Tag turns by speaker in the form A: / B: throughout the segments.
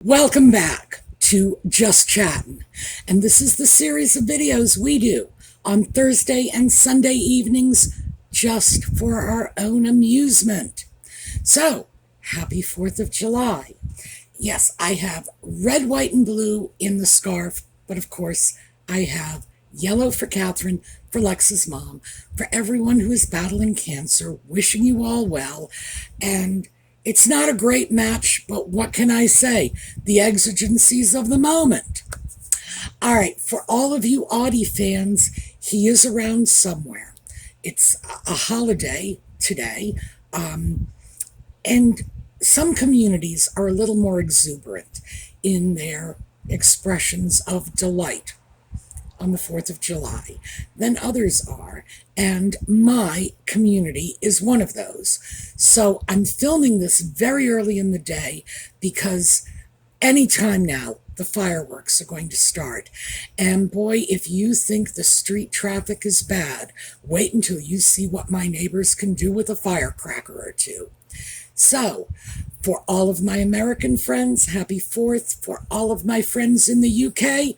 A: Welcome back to Just Chattin', and this is the series of videos we do on Thursday and Sunday evenings just for our own amusement. So, happy 4th of July. Yes, I have red, white, and blue in the scarf, but of course I have yellow for Catherine, for Lex's mom, for everyone who is battling cancer, wishing you all well, and it's not a great match, but what can I say? The exigencies of the moment. All right, for all of you Audie fans, he is around somewhere. It's a holiday today, and some communities are a little more exuberant in their expressions of delight on the 4th of July than others are, and my community is one of those. So I'm filming this very early in the day because anytime now the fireworks are going to start. And boy, if you think the street traffic is bad, wait until you see what my neighbors can do with a firecracker or two. So, for all of my American friends, happy 4th. For all of my friends in the UK,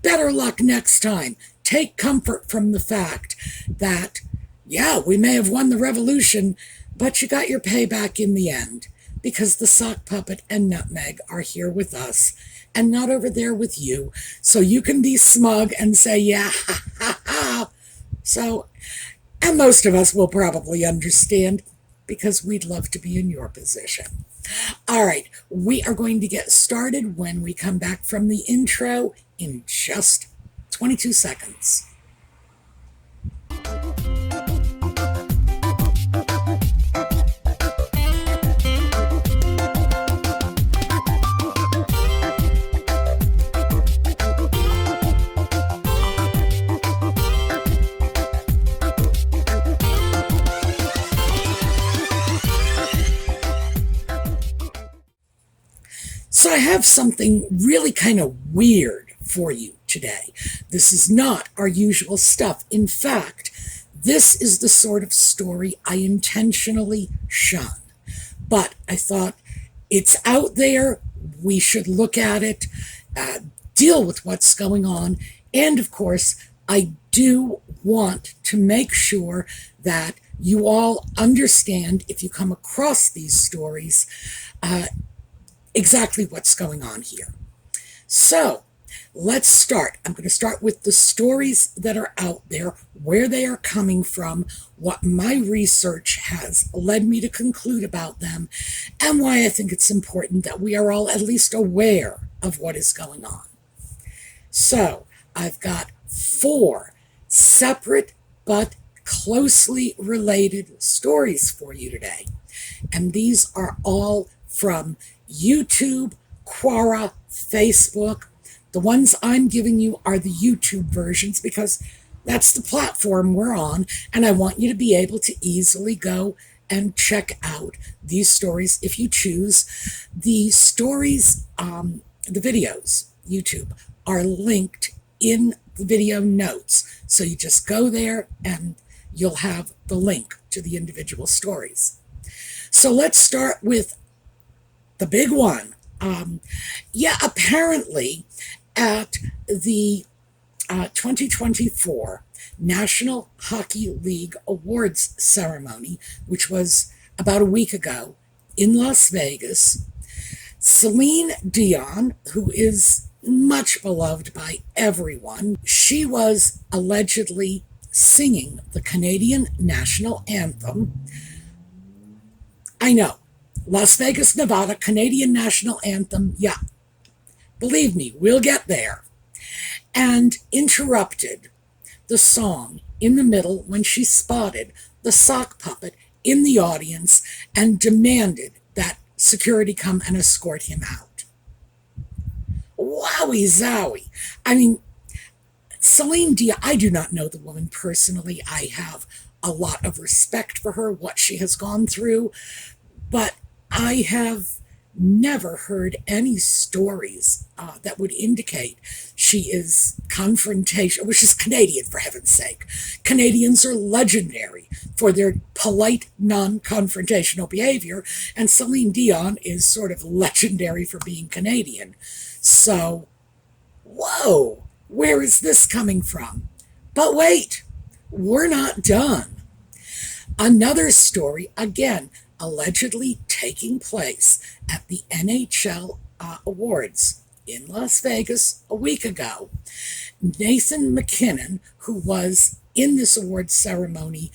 A: better luck next time. Take comfort from the fact that, yeah, we may have won the revolution, but you got your payback in the end, because the sock puppet and Nutmeg are here with us and not over there with you. So you can be smug and say, yeah, ha, ha, ha. So, and most of us will probably understand, because we'd love to be in your position. All right, we are going to get started when we come back from the intro in just 22 seconds. So I have something really kind of weird for you today. This is not our usual stuff. In fact, this is the sort of story I intentionally shun. But I thought it's out there, we should look at it, deal with what's going on, and of course, I do want to make sure that you all understand, if you come across these stories, exactly what's going on here. So, let's start. I'm going to start with the stories that are out there, where they are coming from, what my research has led me to conclude about them, and why I think it's important that we are all at least aware of what is going on. So, I've got 4 separate but closely related stories for you today. And these are all from YouTube, Quora, Facebook. The ones I'm giving you are the YouTube versions because that's the platform we're on, and I want you to be able to easily go and check out these stories if you choose. The stories, the videos, YouTube, are linked in the video notes. So you just go there and you'll have the link to the individual stories. So let's start with the big one. Apparently at the 2024 National Hockey League Awards ceremony, which was about a week ago in Las Vegas, Céline Dion, who is much beloved by everyone, she was allegedly singing the Canadian national anthem. I know. Las Vegas, Nevada, Canadian national anthem, yeah. Believe me, we'll get there. And interrupted the song in the middle when she spotted the sock puppet in the audience and demanded that security come and escort him out. Wowie zowie. I mean, Céline Dion, I do not know the woman personally. I have a lot of respect for her, what she has gone through, but I have never heard any stories that would indicate she is confrontation, which is Canadian, for heaven's sake. Canadians are legendary for their polite, non-confrontational behavior, and Céline Dion is sort of legendary for being Canadian. So, whoa, where is this coming from? But wait, we're not done. Another story, again, allegedly taking place at the NHL Awards in Las Vegas a week ago. MacKinnon, who was in this award ceremony,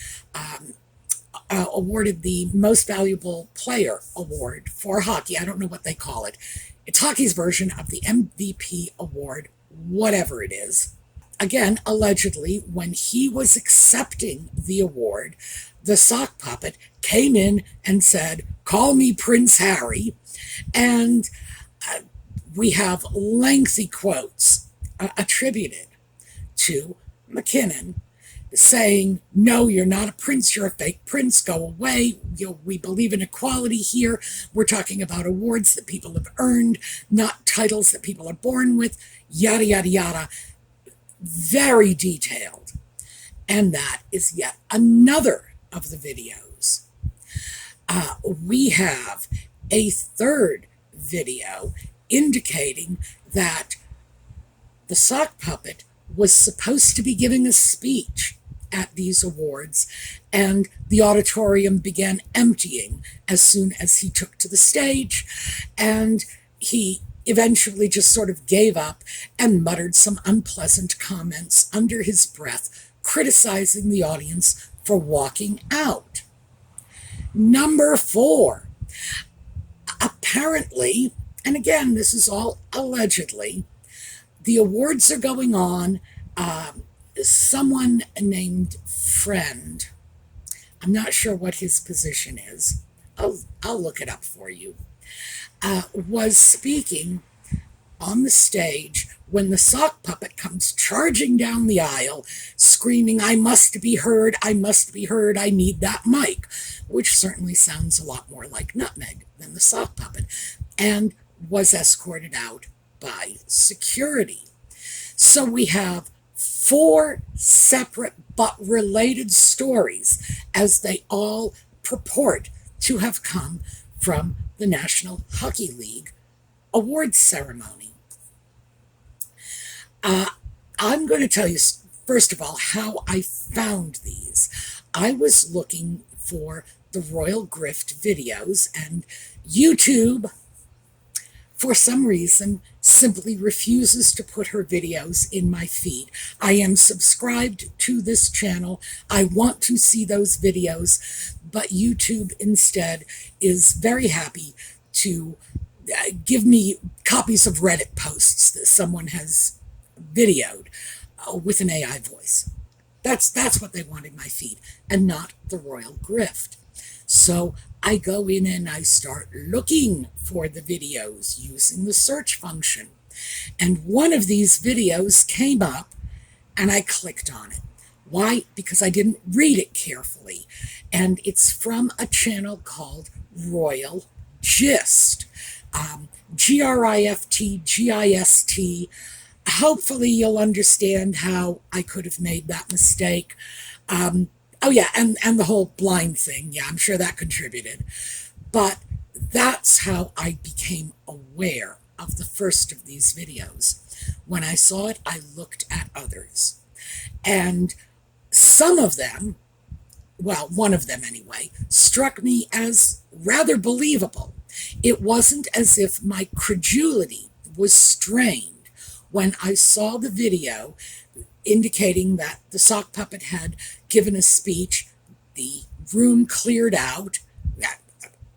A: awarded the Most Valuable Player Award for hockey. I don't know what they call it. It's hockey's version of the MVP award, whatever it is. Again, allegedly, when he was accepting the award, the sock puppet came in and said, "Call me Prince Harry." And we have lengthy quotes attributed to MacKinnon saying, "No, you're not a prince, you're a fake prince, go away. We believe in equality here. We're talking about awards that people have earned, not titles that people are born with," yada, yada, yada. Very detailed. And that is yet another of the videos. We have a third video indicating that the sock puppet was supposed to be giving a speech at these awards, and the auditorium began emptying as soon as he took to the stage, and he eventually just sort of gave up and muttered some unpleasant comments under his breath, criticizing the audience for walking out. Number 4, apparently, and again, this is all allegedly, the awards are going on. Someone named Friend, I'm not sure what his position is, I'll look it up for you, was speaking on the stage when the sock puppet comes charging down the aisle, screaming, "I must be heard, I must be heard, I need that mic," which certainly sounds a lot more like Nutmeg than the sock puppet, and was escorted out by security. So we have 4 separate but related stories, as they all purport to have come from the National Hockey League awards ceremony. I'm going to tell you, first of all, how I found these. I was looking for the Royal Grift videos, and YouTube, for some reason, simply refuses to put her videos in my feed. I am subscribed to this channel. I want to see those videos, but YouTube instead is very happy to give me copies of Reddit posts that someone has videoed with an AI voice. That's what they want in my feed, and not the Royal Grift. So I go in and I start looking for the videos using the search function. And one of these videos came up, and I clicked on it. Why? Because I didn't read it carefully. And it's from a channel called Royal Gist. GRIFT. Hopefully you'll understand how I could have made that mistake. Oh yeah, and the whole blind thing, yeah, I'm sure that contributed. But that's how I became aware of the first of these videos. When I saw it, I looked at others. And some of them, well, one of them anyway, struck me as rather believable. It wasn't as if my credulity was strained when I saw the video indicating that the sock puppet had given a speech, the room cleared out,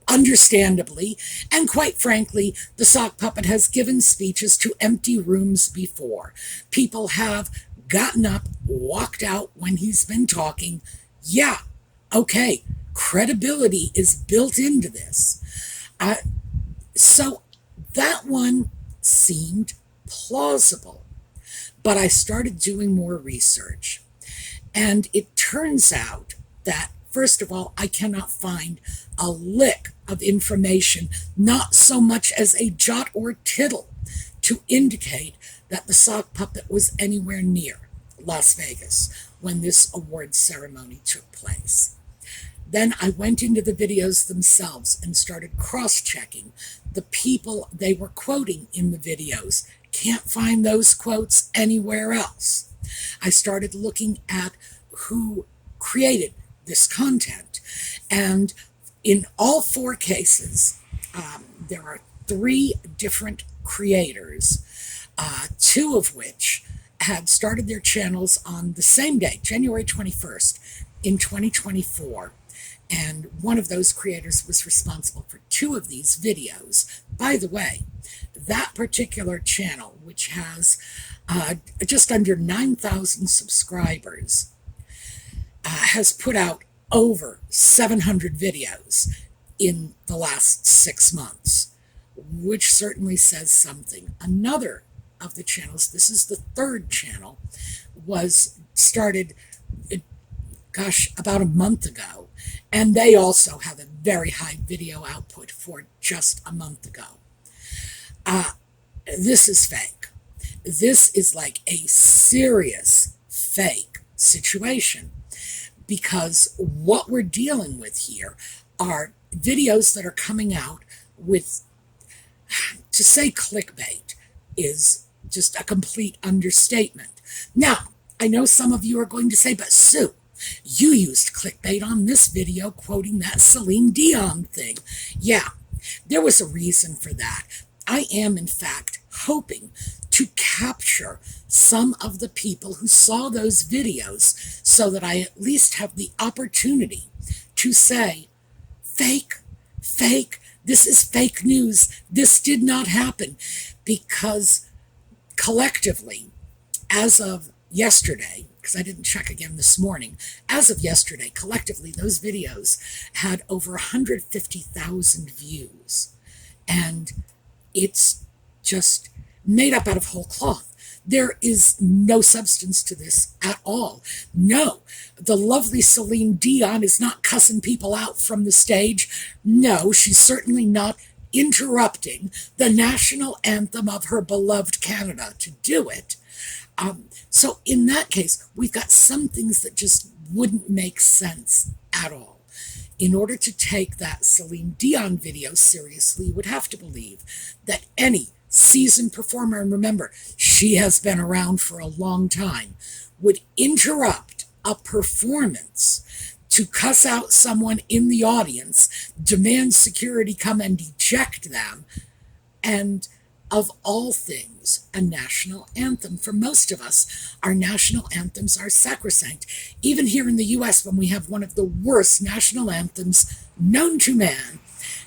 A: understandably, and quite frankly, the sock puppet has given speeches to empty rooms before. People have gotten up, walked out when he's been talking. Yeah, okay, credibility is built into this. So that one seemed plausible. But I started doing more research, and it turns out that First of all, I cannot find a lick of information, not so much as a jot or tittle, to indicate that the sock puppet was anywhere near Las Vegas when this awards ceremony took place. Then I went into the videos themselves and started cross-checking the people they were quoting in the videos. Can't find those quotes anywhere else. I started looking at who created this content, and in all four cases, there are 3 different creators, 2 of which had started their channels on the same day, January 21st, in 2024. And one of those creators was responsible for 2 of these videos. By the way, that particular channel, which has just under 9,000 subscribers, has put out over 700 videos in the last 6 months, which certainly says something. Another of the channels, this is the 3rd channel, was started, about a month ago, and they also have a very high video output for just a month ago. This is fake. This is like a serious fake situation, because what we're dealing with here are videos that are coming out with, to say clickbait is just a complete understatement. Now, I know some of you are going to say, but Sue, you used clickbait on this video quoting that Céline Dion thing. Yeah, there was a reason for that. I am, in fact, hoping to capture some of the people who saw those videos so that I at least have the opportunity to say, fake, fake, this is fake news, this did not happen, because collectively, as of yesterday, because I didn't check again this morning, as of yesterday, collectively, those videos had over 150,000 views. And it's just made up out of whole cloth. There is no substance to this at all. No, the lovely Celine Dion is not cussing people out from the stage. No, she's certainly not interrupting the national anthem of her beloved Canada to do it. So in that case, we've got some things that just wouldn't make sense at all. In order to take that Celine Dion video seriously, you would have to believe that any seasoned performer, and remember, she has been around for a long time, would interrupt a performance to cuss out someone in the audience, demand security come and eject them, and of all things, a national anthem. For most of us, our national anthems are sacrosanct. Even here in the U.S., when we have one of the worst national anthems known to man,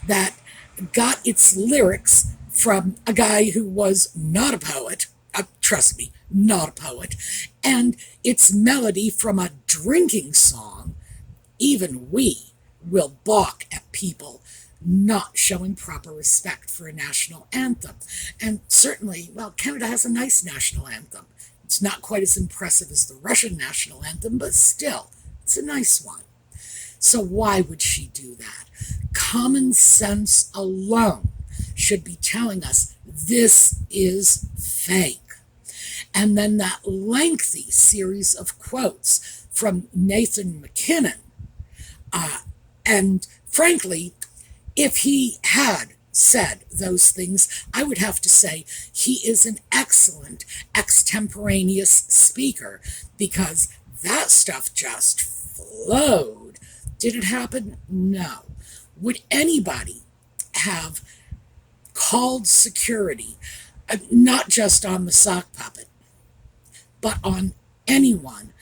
A: that got its lyrics from a guy who was not a poet, trust me, not a poet, and its melody from a drinking song, even we will balk at people not showing proper respect for a national anthem. And certainly, well, Canada has a nice national anthem. It's not quite as impressive as the Russian national anthem, but still, it's a nice one. So why would she do that? Common sense alone should be telling us this is fake. And then that lengthy series of quotes from Nathan MacKinnon. And frankly, if he had said those things, I would have to say he is an excellent extemporaneous speaker, because that stuff just flowed. Did it happen? No. Would anybody have called security, not just on the sock puppet, but on anyone,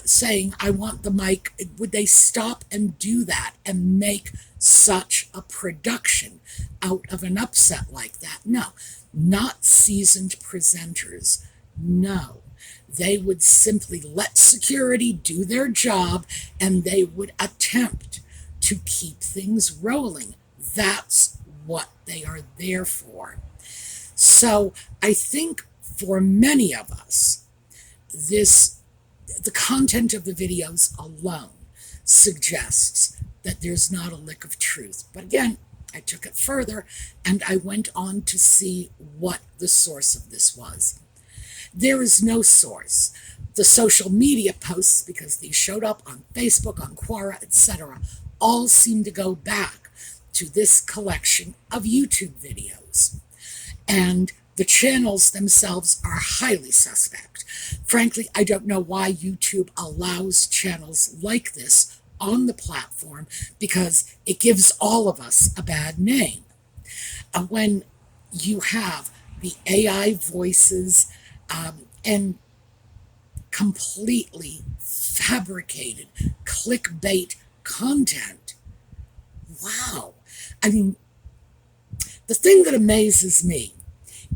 A: saying, I want the mic? Would they stop and do that and make such a production out of an upset like that? No. Not seasoned presenters. No. They would simply let security do their job, and they would attempt to keep things rolling. That's what they are there for. So I think for many of us, the content of the videos alone suggests that there's not a lick of truth. But again, I took it further and I went on to see what the source of this was. There is no source. The social media posts, because these showed up on Facebook, on Quora, etc., all seem to go back to this collection of YouTube videos. And the channels themselves are highly suspect. Frankly, I don't know why YouTube allows channels like this on the platform, because it gives all of us a bad name. When you have the AI voices and completely fabricated clickbait content, wow. I mean, the thing that amazes me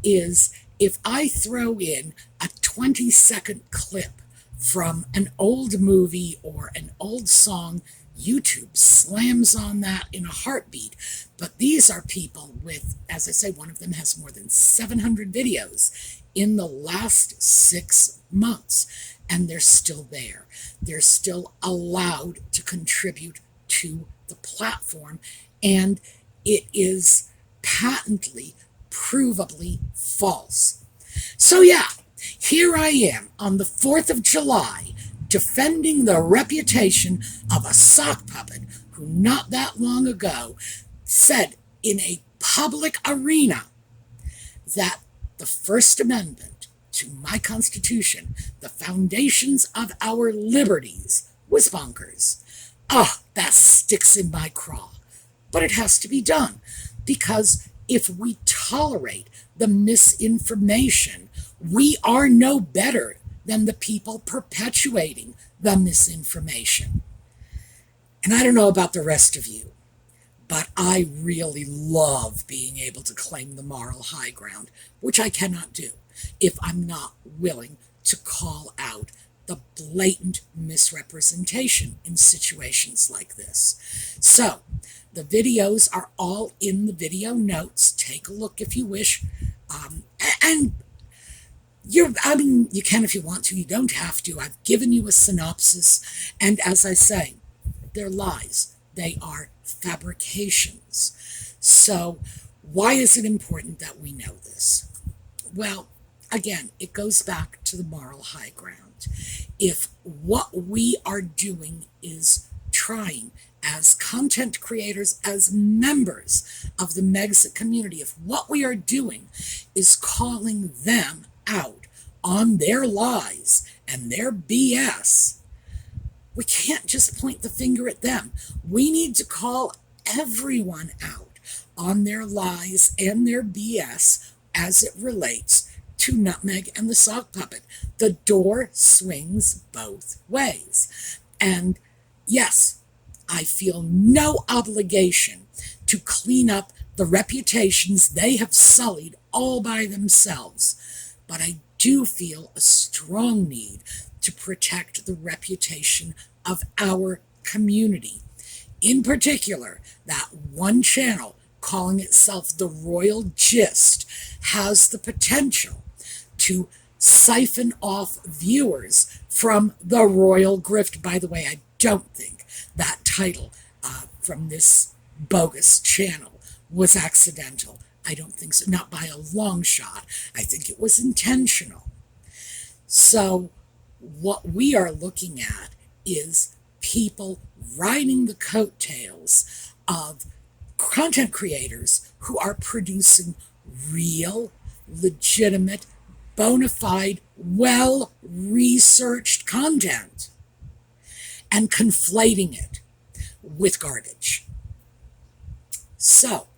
A: is if I throw in a 20-second clip from an old movie or an old song, YouTube slams on that in a heartbeat. But these are people with, as I say, one of them has more than 700 videos in the last 6 months, and they're still there. They're still allowed to contribute to the platform, and it is patently, provably false. So yeah, here I am on the 4th of July defending the reputation of a sock puppet who not that long ago said in a public arena that the First Amendment to my Constitution, the foundations of our liberties, was bonkers. Ah, that sticks in my craw. But it has to be done, because if we tolerate the misinformation, we are no better than the people perpetuating the misinformation. And I don't know about the rest of you, but I really love being able to claim the moral high ground, which I cannot do if I'm not willing to call out the blatant misrepresentation in situations like this. So, the videos are all in the video notes. Take a look if you wish. And you can if you want to. You don't have to. I've given you a synopsis. And as I say, they're lies. They are fabrications. So why is it important that we know this? Well, again, it goes back to the moral high ground. If what we are doing is trying, as content creators, as members of the Megxit community, if what we are doing is calling them out on their lies and their BS, we can't just point the finger at them. We need to call everyone out on their lies and their BS as it relates to Nutmeg and the sock puppet. The door swings both ways. And yes, I feel no obligation to clean up the reputations they have sullied all by themselves, but I do feel a strong need to protect the reputation of our community. In particular, that one channel calling itself The Royal Gist has the potential to siphon off viewers from the Royal Grift. By the way, I don't think that title from this bogus channel was accidental. I don't think so, not by a long shot. I think it was intentional. So what we are looking at is people riding the coattails of content creators who are producing real, legitimate, bona fide, well-researched content and conflating it with garbage. So,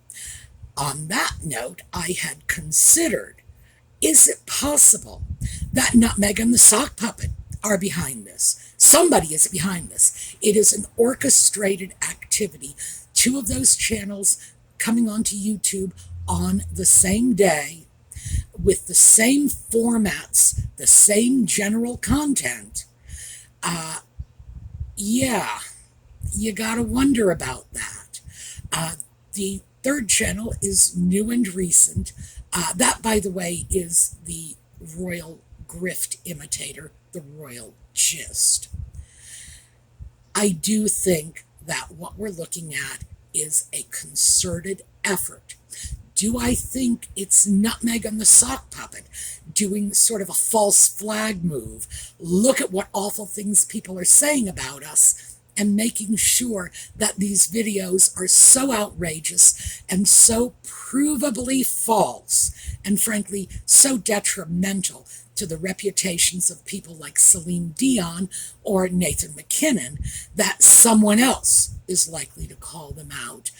A: on that note, I had considered, is it possible that Nutmeg and the sock puppet are behind this? Somebody is behind this. It is an orchestrated activity. Two of those channels coming onto YouTube on the same day with the same formats, the same general content. Yeah, you gotta wonder about that. The third channel is new and recent. That, by the way, is the Royal Grift imitator, the Royal Gist. I do think that what we're looking at is a concerted effort. Do I think it's Nutmeg and the sock puppet doing sort of a false flag move? Look at what awful things people are saying about us and making sure that these videos are so outrageous and so provably false and frankly so detrimental to the reputations of people like Céline Dion or Nathan MacKinnon that someone else is likely to call them out.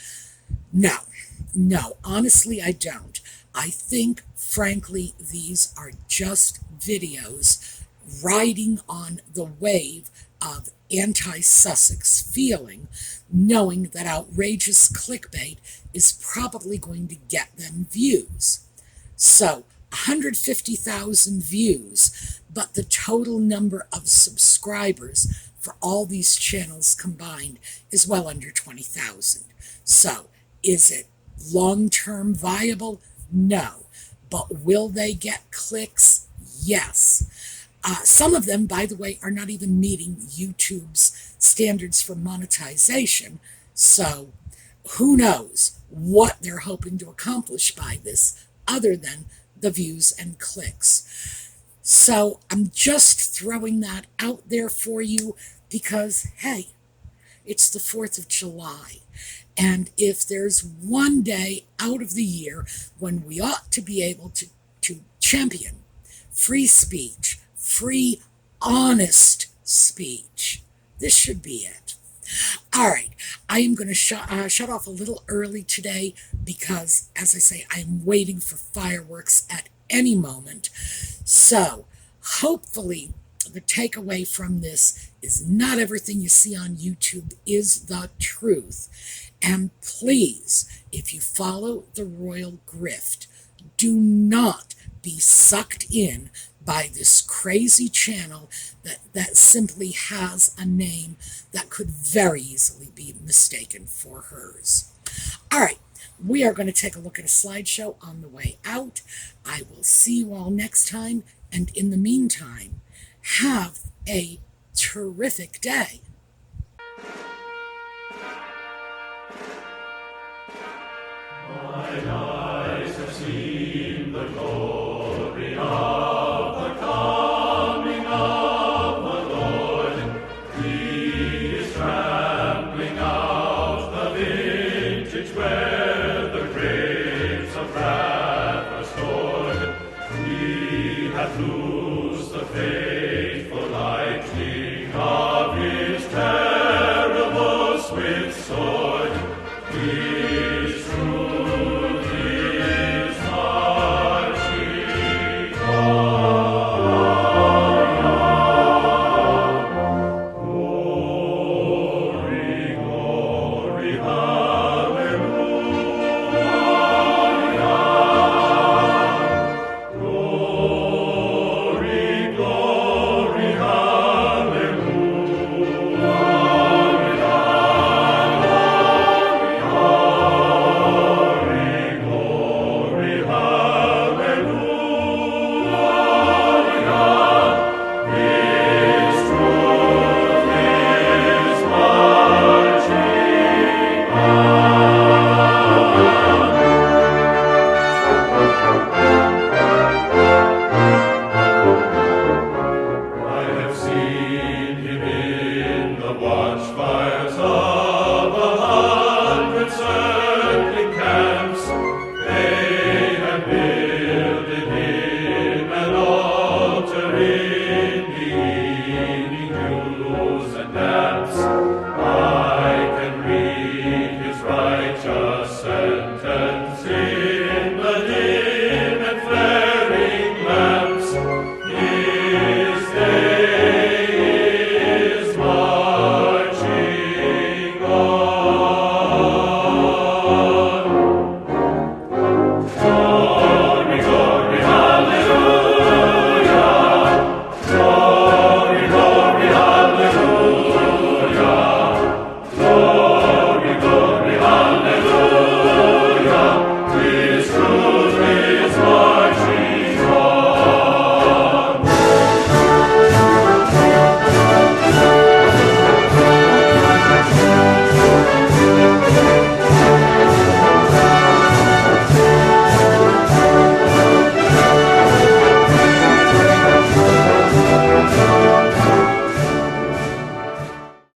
A: No, honestly, I don't. I think, frankly, these are just videos riding on the wave of anti-Sussex feeling, knowing that outrageous clickbait is probably going to get them views. So, 150,000 views, but the total number of subscribers for all these channels combined is well under 20,000. So, is it long-term viable? No. But will they get clicks? Yes. Some of them, by the way, are not even meeting YouTube's standards for monetization. So who knows what they're hoping to accomplish by this other than the views and clicks. So I'm just throwing that out there for you because, hey, it's the 4th of July. And if there's one day out of the year when we ought to be able to champion free speech, free, honest speech, this should be it. All right, I am going to shut off a little early today because, as I say, I'm waiting for fireworks at any moment. So, hopefully, the takeaway from this is not everything you see on YouTube is the truth. And please, if you follow the royal grift, do not be sucked in by this crazy channel that simply has a name that could very easily be mistaken for hers. All right, we are going to take a look at a slideshow on the way out. I will see you all next time, and in the meantime, have a terrific day.
B: Mine eyes have seen the glory of the coming of the Lord. He is trampling out the vintage where the grapes of wrath are stored. We have loosed the faith